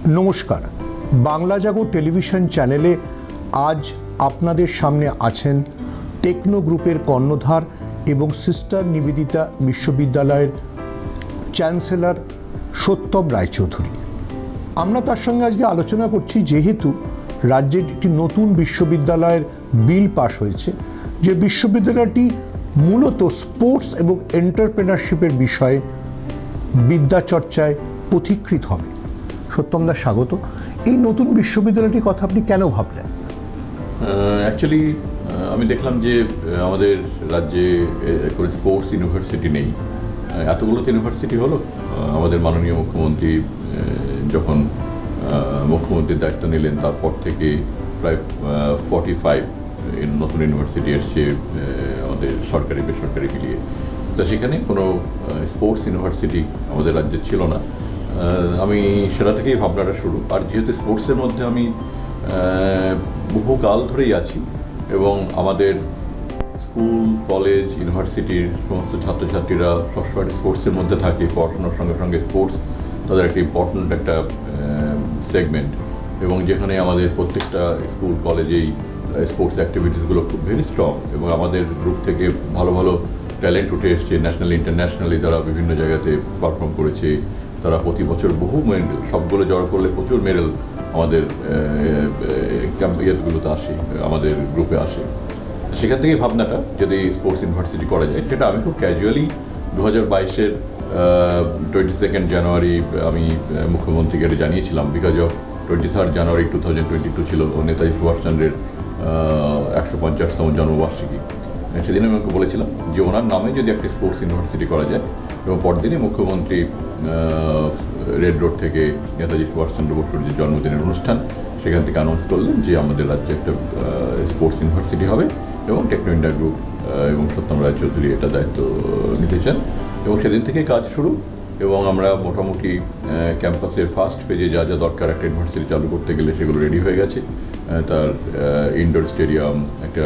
নমস্কার, বাংলা জাগো টেলিভিশন চ্যানেলে আজ আপনাদের সামনে আছেন টেকনো গ্রুপের কর্ণধার এবং সিস্টার নিবেদিতা বিশ্ববিদ্যালয়ের চ্যান্সেলর সত্যম রায়চৌধুরী। আমরা তার সঙ্গে আজকে আলোচনা করছি, যেহেতু রাজ্যের একটি নতুন বিশ্ববিদ্যালয়ের বিল পাশ হয়েছে, যে বিশ্ববিদ্যালয়টি মূলত স্পোর্টস এবং এন্টারপ্রেনারশিপের বিষয়ে বিদ্যাচর্চায় পথিকৃত হবে। সত্যমদা, স্বাগত। এই নতুন বিশ্ববিদ্যালয়টির কথা আপনি কেন ভাবলেন? অ্যাকচুয়ালি আমি দেখলাম যে আমাদের রাজ্যে কোনো স্পোর্টস ইউনিভার্সিটি নেই। এতগুলো তো ইউনিভার্সিটি হলো। আমাদের মাননীয় মুখ্যমন্ত্রী যখন মুখ্যমন্ত্রীর দায়িত্ব নিলেন, তারপর থেকে প্রায় 45 নতুন ইউনিভার্সিটি এসছে আমাদের সরকারি বেসরকারি মিলিয়ে। তা সেখানে কোনো স্পোর্টস ইউনিভার্সিটি আমাদের রাজ্যে ছিল না। আমি সেটা থেকেই ভাবনাটা শুরু। আর যেহেতু স্পোর্টসের মধ্যে আমি বহুকাল ধরেই আছি এবং আমাদের স্কুল, কলেজ, ইউনিভার্সিটির সমস্ত ছাত্রছাত্রীরা সবসময় স্পোর্টসের মধ্যে থাকে, পড়াশোনার সঙ্গে সঙ্গে স্পোর্টস তাদের একটা ইম্পর্ট্যান্ট একটা সেগমেন্ট, এবং যেখানে আমাদের প্রত্যেকটা স্কুল কলেজেই স্পোর্টস অ্যাক্টিভিটিসগুলো খুব ভেরি স্ট্রং, এবং আমাদের গ্রুপ থেকে ভালো ভালো ট্যালেন্ট উঠে এসছে। ন্যাশনাল ইন্টারন্যাশনালি তারা বিভিন্ন জায়গাতে পারফর্ম করেছে। তারা প্রতি বছর বহু মেডেল, সবগুলো জড়ো করলে প্রচুর মেডেল আমাদের ইয়েগুলোতে আসে, আমাদের গ্রুপে আসে। সেখান থেকেই ভাবনাটা, যদি স্পোর্টস ইউনিভার্সিটি করা যায়, সেটা আমি খুব ক্যাজুয়ালি 2022-এর 22 জানুয়ারি আমি মুখ্যমন্ত্রীকে এটা জানিয়েছিলাম। বিকজ অফ 23 জানুয়ারি 2022 ছিল নেতাজি সুভাষচন্দ্রের 150তম জন্মবার্ষিকী। সেদিন আমি ওকে বলেছিলাম যে ওনার নামে যদি একটা স্পোর্টস ইউনিভার্সিটি করা যায়, এবং পরদিনই মুখ্যমন্ত্রী রেড রোড থেকে নেতাজি সুভাষচন্দ্র বসুর যে জন্মদিনের অনুষ্ঠান, সেখান থেকে অ্যানাউন্স করলেন যে আমাদের রাজ্যে একটা স্পোর্টস ইউনিভার্সিটি হবে, এবং টেকনো ইন্ডিয়া গ্রুপ এবং সত্যম রায়চৌধুরী এটা দায়িত্ব নিতে চান। এবং সেদিন থেকে কাজ শুরু, এবং আমরা মোটামুটি ক্যাম্পাসের ফার্স্ট পেজে যা যা দরকার একটা ইউনিভার্সিটি চালু করতে গেলে সেগুলো রেডি হয়ে গেছে। তার ইনডোর স্টেডিয়াম, একটা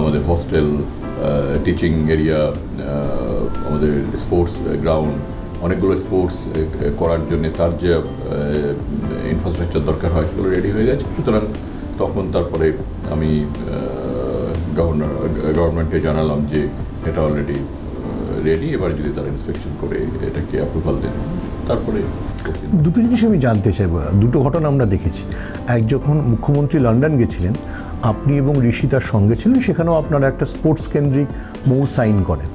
আমাদের হোস্টেল, টিচিং এরিয়া, আমাদের স্পোর্টস গ্রাউন্ড, অনেকগুলো স্পোর্টস করার জন্য তার যে ইনফ্রাস্ট্রাকচার দরকার হয় সেগুলো রেডি হয়ে গেছে। সুতরাং তখন তারপরে আমি গভর্নমেন্টকে জানালাম যে এটা অলরেডি রেডি, এবার যদি তারা ইন্সপেকশন করে এটাকে অ্যাপ্রুভাল দেন, তারপরে। দুটো জিনিস আমি জানতে চাইব। দুটো ঘটনা আমরা দেখেছি। এক, যখন মুখ্যমন্ত্রী লন্ডন গেছিলেন, আপনি এবং ঋষি তার সঙ্গে ছিলেন, সেখানেও আপনারা একটা স্পোর্টস কেন্দ্রিক মৌ সাইন করেন।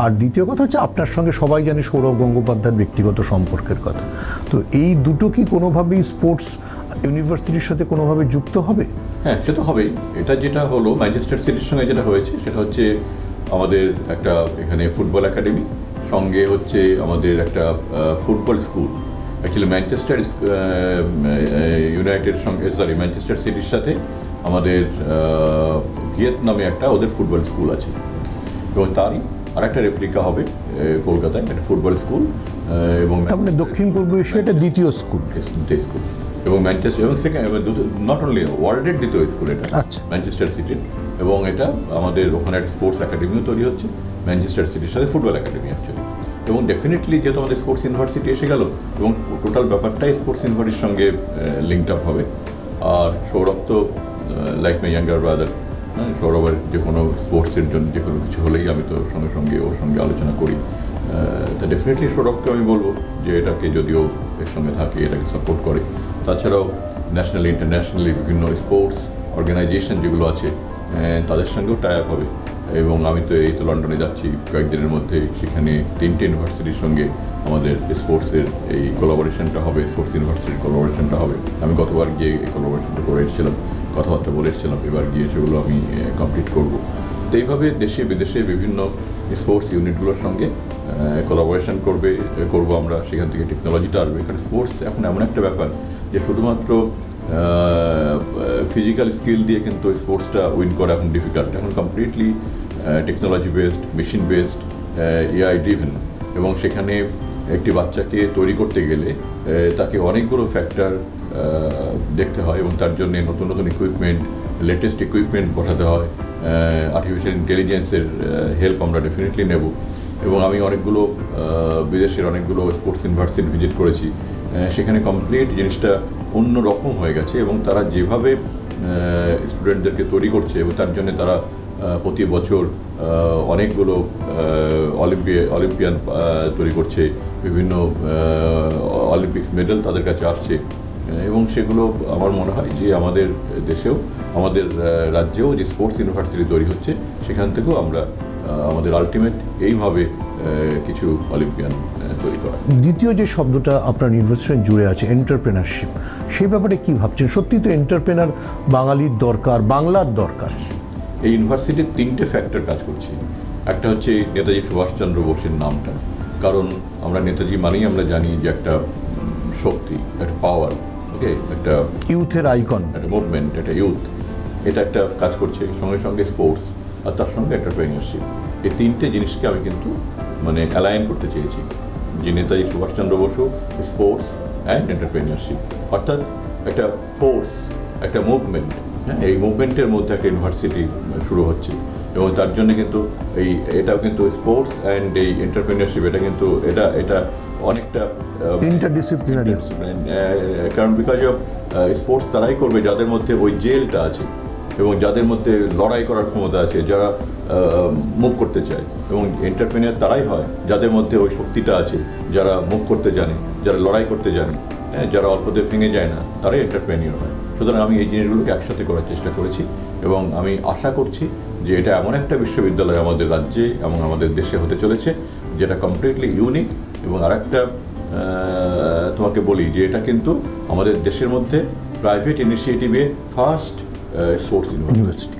আর দ্বিতীয় কথা হচ্ছে, আপনার সঙ্গে সবাই জানে সৌরভ গঙ্গোপাধ্যায়ের ব্যক্তিগত সম্পর্কের কথা। তো এই দুটো কি কোনোভাবেই স্পোর্টস ইউনিভার্সিটির সাথে কোনোভাবে যুক্ত হবে? হ্যাঁ, সে তো হবেই। এটা যেটা হলো ম্যানচেস্টার সিটির সঙ্গে যেটা হয়েছে, সেটা হচ্ছে আমাদের একটা এখানে ফুটবল একাডেমি, সঙ্গে হচ্ছে আমাদের একটা football school. Actually Manchester United সঙ্গে ম্যানচেস্টার সিটির সাথে আমাদের ভিয়েতনামে একটা ওদের ফুটবল স্কুল আছে, এবং তারই আরেকটা রেপ্লিকা হবে কলকাতায় একটা ফুটবল স্কুল। এবং দক্ষিণ পূর্ব এশিয়া এটা দ্বিতীয় স্কুল, এবং ম্যানচেস্টার এবং সেকেন্ড, নট অনলি ওয়ার্ল্ডের দ্বিতীয় স্কুল এটা ম্যানচেস্টার সিটির। এবং এটা আমাদের ওখানে একটা স্পোর্টস একাডেমিও তৈরি হচ্ছে ম্যানচেস্টার সিটির সাথে, ফুটবল একাডেমি অ্যাকচুয়ালি। এবং ডেফিনেটলি যেহেতু আমাদের স্পোর্টস ইউনিভার্সিটি এসে গেল, এবং টোটাল ব্যাপারটাই স্পোর্টস ইউনিভার্সিটির সঙ্গে লিঙ্কড আপ হবে। আর সৌরভ তো লাইক মাই ইয়াঙ্গার ব্রাদার, সৌরভের যে কোনো স্পোর্টসের জন্য যে কোনো কিছু হলেই আমি তো সঙ্গে সঙ্গে ওর সঙ্গে আলোচনা করি। তা ডেফিনেটলি সৌরভকে আমি বলবো যে এটাকে যদিও এর সঙ্গে থাকে, এটাকে সাপোর্ট করে। তাছাড়াও ন্যাশনাল ইন্টারন্যাশনালি বিভিন্ন স্পোর্টস অর্গানাইজেশন যেগুলো আছে তাদের সঙ্গেও টাই আপ হবে। এবং আমি তো এই তো লন্ডনে যাচ্ছি কয়েকদিনের মধ্যে, সেখানে 3টে ইউনিভার্সিটির সঙ্গে আমাদের স্পোর্টসের এই কোলাবোরেশনটা হবে, স্পোর্টস ইউনিভার্সিটির কোলাবোরেশনটা হবে। আমি গতবার গিয়ে এই কোলাবোরেশনটা করে এসেছিলাম, কথাবার্তা বলে এসেছিলাম, এবার গিয়ে সেগুলো আমি কমপ্লিট করবো। তো এইভাবে দেশে বিদেশে বিভিন্ন স্পোর্টস ইউনিটগুলোর সঙ্গে কোলাবোরেশন করবো আমরা। সেখান থেকে টেকনোলজিটা আসবে। এখানে স্পোর্টস এখন এমন একটা ব্যাপার যে শুধুমাত্র ফিজিক্যাল স্কিল দিয়ে কিন্তু স্পোর্টসটা উইন করা এখন ডিফিকাল্ট। এখন completely technology based, machine based, AI driven, এবং সেখানে একটি বাচ্চাকে তৈরি করতে গেলে তাকে অনেকগুলো ফ্যাক্টর দেখতে হয়, এবং তার জন্য নতুন নতুন ইকুইপমেন্ট, লেটেস্ট ইকুইপমেন্ট বসাতে হয়। আর্টিফিশিয়াল ইন্টেলিজেন্সের হেল্প আমরা ডেফিনেটলি নেব। এবং আমি অনেকগুলো বিদেশের অনেকগুলো স্পোর্টস ইউনিভার্সিটি ভিজিট করেছি, সেখানে কমপ্লিট জিনিসটা অন্য রকম হয়ে গেছে এবং তারা যেভাবে স্টুডেন্টদেরকে তৈরি করছে এবং তার জন্য তারা প্রতি বছর অনেকগুলো অলিম্পিয়ান তৈরি করছে, বিভিন্ন অলিম্পিক্স মেডেল তাদের কাছে আসছে এবং সেগুলো আমার মনে হয় যে আমাদের দেশেও আমাদের রাজ্যেও যে স্পোর্টস ইউনিভার্সিটি তৈরি হচ্ছে সেখান থেকেও আমরা আমাদের আলটিমেট এইভাবে কিছু অলিম্পিয়ান তৈরি করা। দ্বিতীয় যে শব্দটা আপনার ইউনিভার্সিটি জুড়ে আছে এন্টারপ্রেনারশিপ, সেই ব্যাপারে কী ভাবছেন? সত্যি তো এন্টারপ্রেনার বাঙালির দরকার, বাংলার দরকার। এই ইউনিভার্সিটির 3টে ফ্যাক্টর কাজ করছে। একটা হচ্ছে নেতাজি সুভাষচন্দ্র বোসের নামটা, কারণ আমরা নেতাজি মানেই আমরা জানি যে একটা শক্তি, একটা পাওয়ার, ওকে, একটা ইউথের আইকন, একটা মুভমেন্ট, একটা ইউথ, এটা একটা কাজ করছে। সঙ্গে সঙ্গে স্পোর্টস আর তার সঙ্গে এন্টারপ্রেনিয়রশিপ, এই 3টে জিনিসকে আমি কিন্তু মানে অ্যালাইন করতে চেয়েছি যে Netaji Subhash Chandra Bose, sports and entrepreneurship, অর্থাৎ একটা ফোর্স, একটা মুভমেন্ট। হ্যাঁ, এই মুভমেন্টের মধ্যে একটা ইউনিভার্সিটি শুরু হচ্ছে এবং তার জন্য কিন্তু এটাও কিন্তু স্পোর্টস অ্যান্ড এই এন্টারপ্রেনিয়রশিপ এটা কিন্তু এটা অনেকটা ইন্টারডিসিপ্লিনারি, কারণ বিকজ অফ স্পোর্টস তারাই করবে যাদের মধ্যে ওই জেলটা আছে এবং যাদের মধ্যে লড়াই করার ক্ষমতা আছে, যারা মুভ করতে চায়, এবং এন্টারপ্রেনিয়ার তারাই হয় যাদের মধ্যে ওই শক্তিটা আছে, যারা মুভ করতে জানে, যারা লড়াই করতে জানে, হ্যাঁ, যারা অল্পতে ভেঙে যায় না, তারাই এন্টারপ্রেনিয়ার হয়। সুতরাং আমি এই জিনিসগুলোকে একসাথে করার চেষ্টা করেছি এবং আমি আশা করছি যে এটা এমন একটা বিশ্ববিদ্যালয় আমাদের রাজ্যে এবং আমাদের দেশে হতে চলেছে যেটা কমপ্লিটলি ইউনিক। এবং আরেকটা তোমাকে বলি যে এটা কিন্তু আমাদের দেশের মধ্যে প্রাইভেট ইনিশিয়েটিভে ফার্স্ট স্পোর্টস ইউনিভার্সিটি।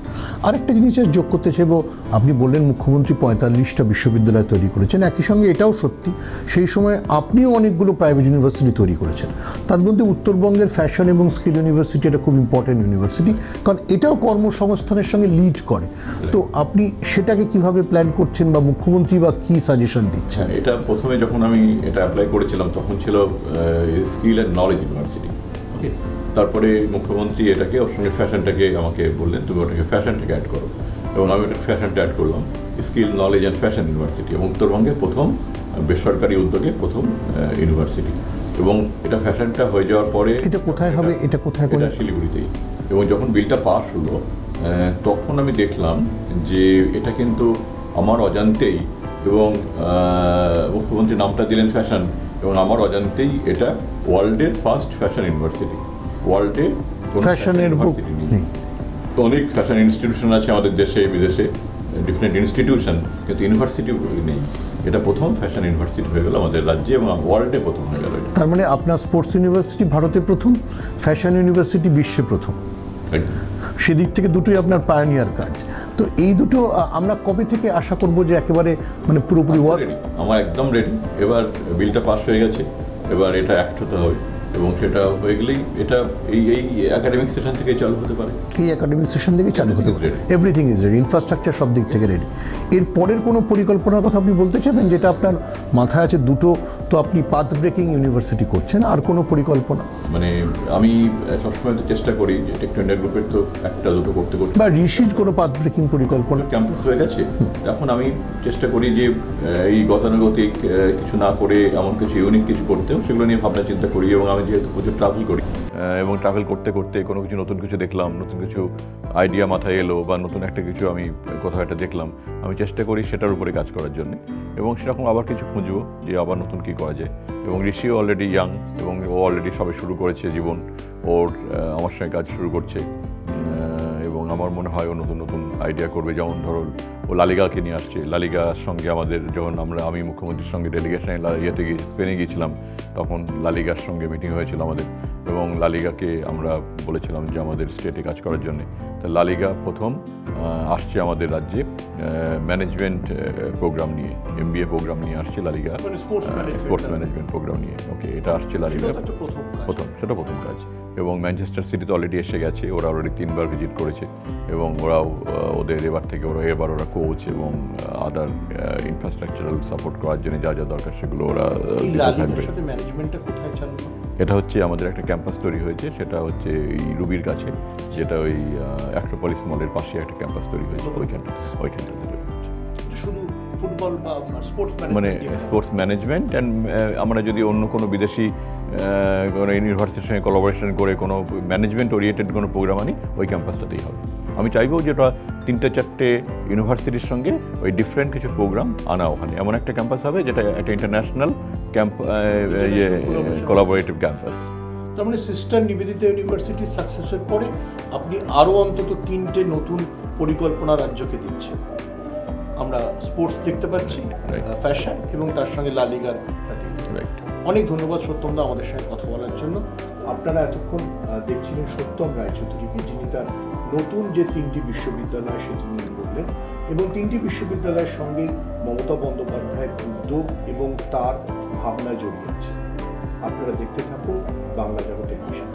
আরেকটা জিনিস যোগ করতে চাইব, আপনি বললেন মুখ্যমন্ত্রী 45টা বিশ্ববিদ্যালয় তৈরি করেছেন, একই সঙ্গে এটাও সত্যি সেই সময় আপনিও অনেকগুলো প্রাইভেট ইউনিভার্সিটি তৈরি করেছেন। তার মধ্যে উত্তরবঙ্গের ফ্যাশন এবং স্কিল ইউনিভার্সিটি এটা খুব ইম্পর্টেন্ট ইউনিভার্সিটি, কারণ এটাও কর্মসংস্থানের সঙ্গে লিড করে। তো আপনি সেটাকে কিভাবে প্ল্যান করছেন বা মুখ্যমন্ত্রী বা কী সাজেশন দিচ্ছেন? এটা প্রথমে যখন আমি এটা অ্যাপ্লাই করেছিলাম তখন ছিল স্কিল অ্যান্ড নলেজ ইউনিভার্সিটি, ওকে। তারপরে মুখ্যমন্ত্রী এটাকে ওর সঙ্গে ফ্যাশনটাকে আমাকে বললেন তুমি ওটাকে ফ্যাশনটাকে অ্যাড করো, এবং আমি ওটাকে ফ্যাশনটা অ্যাড করলাম, skill knowledge and fashion university, এবং উত্তরবঙ্গের প্রথম বেসরকারি উদ্যোগে প্রথম ইউনিভার্সিটি। এবং এটা ফ্যাশনটা হয়ে যাওয়ার পরে এটা কোথায় হবে? এটা কোথায়? এটা শিলিগুড়িতেই। এবং যখন বিলটা পাস হলো তখন আমি দেখলাম যে এটা কিন্তু আমার অজান্তেই, এবং মুখ্যমন্ত্রী নামটা দিলেন ফ্যাশন, এবং আমার অজান্তেই এটা ওয়ার্ল্ডের ফার্স্ট ফ্যাশন ইউনিভার্সিটি। ওয়ার্ল্ডে ফ্যাশনের ইউনিভার্সিটি নেই, তো অনেক ফ্যাশন ইনস্টিটিউশন আছে আমাদের দেশে বিদেশে, ডিফারেন্ট ইনস্টিটিউশন, কিন্তু ইউনিভার্সিটি নেই। এটা প্রথম ফ্যাশন ইউনিভার্সিটি হয়ে গেল আমাদের রাজ্যে এবং ওয়ার্ল্ডে প্রথম হয়ে গেল। তার মানে আপনার স্পোর্টস ইউনিভার্সিটি ভারতে প্রথম, ফ্যাশন ইউনিভার্সিটি বিশ্বে প্রথম। সেদিক থেকে দুটোই আপনার পায়োনিয়ার কাজ। তো এই দুটো আমরা কবে থেকে আশা করব যে একেবারে মানে পুরোপুরি রেডি? আমার একদম রেডি। এবার বিলটা পাস হয়ে গেছে, এবার এটা অ্যাক্ট হতে হবে, এবং সেটা হয়ে গেলেই এটা এই একাডেমিক সেশন থেকে চালু হতে পারে। এই একাডেমিক সেশন থেকে চালু হতে পারে। এভরিথিং ইজ রেডি, ইনফ্রাস্ট্রাকচার সব দিক থেকে রেডি। এর পরের কোনো পরিকল্পনার কথা আপনি বলতে চাইবেন যেটা আপনার মাথায় আছে? দুটো তো আপনি পাথ ব্রেকিং ইউনিভার্সিটি করছেন, আর কোনো পরিকল্পনা? মানে আমি সবসময় তো চেষ্টা করি যে টেকনো ইন্ডিয়া গ্রুপের তো একটা দুটো করতে করতে, বা ঋষির কোনো পাথ ব্রেকিং পরিকল্পনা? ক্যাম্পাস হয়ে গেছে, এখন আমি চেষ্টা করি যে এই গতানুগতিক কিছু না করে এমন কিছু ইউনিক কিছু করতেও, সেগুলো নিয়ে ভাবনা চিন্তা করি। এবং আমি যেহেতু প্রচুর ট্রাভেল করি, এবং ট্রাভেল করতে করতে কোনো কিছু নতুন কিছু দেখলাম, নতুন কিছু আইডিয়া মাথায় এলো, বা নতুন একটা কিছু আমি কোথাও একটা দেখলাম, আমি চেষ্টা করি সেটার উপরে কাজ করার জন্য, এবং সেরকম আবার কিছু খুঁজবো যে আবার নতুন কী করা যায়। এবং ঋষিও অলরেডি ইয়াং, এবং ও অলরেডি সবে শুরু করেছে জীবন, ওর আমার সঙ্গে কাজ শুরু করছে, এবং আমার মনে হয় ও নতুন নতুন আইডিয়া করবে। যেমন ধরো ও লালিগাকে নিয়ে আসছে, লালিগার সঙ্গে আমাদের যখন আমি মুখ্যমন্ত্রীর সঙ্গে ডেলিগেশনে স্পেনে গিয়েছিলাম, তখন লালিগার সঙ্গে মিটিং হয়েছিল আমাদের, এবং লালিগাকে আমরা বলেছিলাম যে আমাদের স্টেটে কাজ করার জন্য। তা লালিগা প্রথম আসছে আমাদের রাজ্যে ম্যানেজমেন্ট প্রোগ্রাম নিয়ে, MBA প্রোগ্রাম নিয়ে আসছে লালিগা, স্পোর্টস ম্যানেজমেন্ট প্রোগ্রাম নিয়ে, ওকে। এটা আসছে লালিগা প্রথম, সেটা প্রথম কাজ। এবং ম্যানচেস্টার সিটিতে অলরেডি এসে গেছে, ওরা অলরেডি 3বার ভিজিট করেছে, এবং ওরাও ওদের এবার ওরা কোচ এবং আদার ইনফ্রাস্ট্রাকচারাল সাপোর্ট করার জন্য যা যা দরকার সেগুলো ওরা থাকবে। এটা হচ্ছে আমাদের একটা ক্যাম্পাস তৈরি হয়েছে, সেটা হচ্ছে এই রুবির কাছে, যেটা ওই অ্যাক্রোপলিস মলের পাশে একটা ক্যাম্পাস তৈরি হয়েছে, ওইখানটাতে তৈরি হচ্ছে। ফুটবল বা স্পোর্টস মানে স্পোর্টস ম্যানেজমেন্ট অ্যান্ড আমরা যদি অন্য কোনো বিদেশি কোনো ইউনিভার্সিটির সঙ্গে কোলাবোরেশন করে কোনো ম্যানেজমেন্ট ওরিয়েন্টেড কোনো প্রোগ্রাম আনি ওই ক্যাম্পাসটাতেই হবে। আমি চাইবো যে ওটা 3-4টে ইউনিভার্সিটির সঙ্গে ওই ডিফারেন্ট কিছু প্রোগ্রাম আনা ওখানে, এমন একটা ক্যাম্পাস হবে যেটা একটা ইন্টারন্যাশনাল কোলাবোরেটিভ ক্যাম্পাস। তার মানে সিস্টার নিবেদিতা ইউনিভার্সিটির সাকসেসের পরে আপনি আরও অন্তত 3টে নতুন পরিকল্পনা রাজ্যকে দিচ্ছেন। আমরা স্পোর্টস দেখতে পাচ্ছি, ফ্যাশন এবং তার সঙ্গে লা লিগার। অনেক ধন্যবাদ সত্যমদা আমাদের সঙ্গে কথা বলার জন্য। আপনারা এতক্ষণ দেখছিলেন সত্যম রায়চৌধুরীকে, যিনি তার নতুন যে 3টি বিশ্ববিদ্যালয় সেটি নিয়ে বললেন, এবং 3টি বিশ্ববিদ্যালয়ের সঙ্গে মমতা বন্দ্যোপাধ্যায়ের উদ্যোগ এবং তার ভাবনা জড়িয়ে আছে। আপনারা দেখতে থাকুন বাংলা জগৎ টেলিভিশন।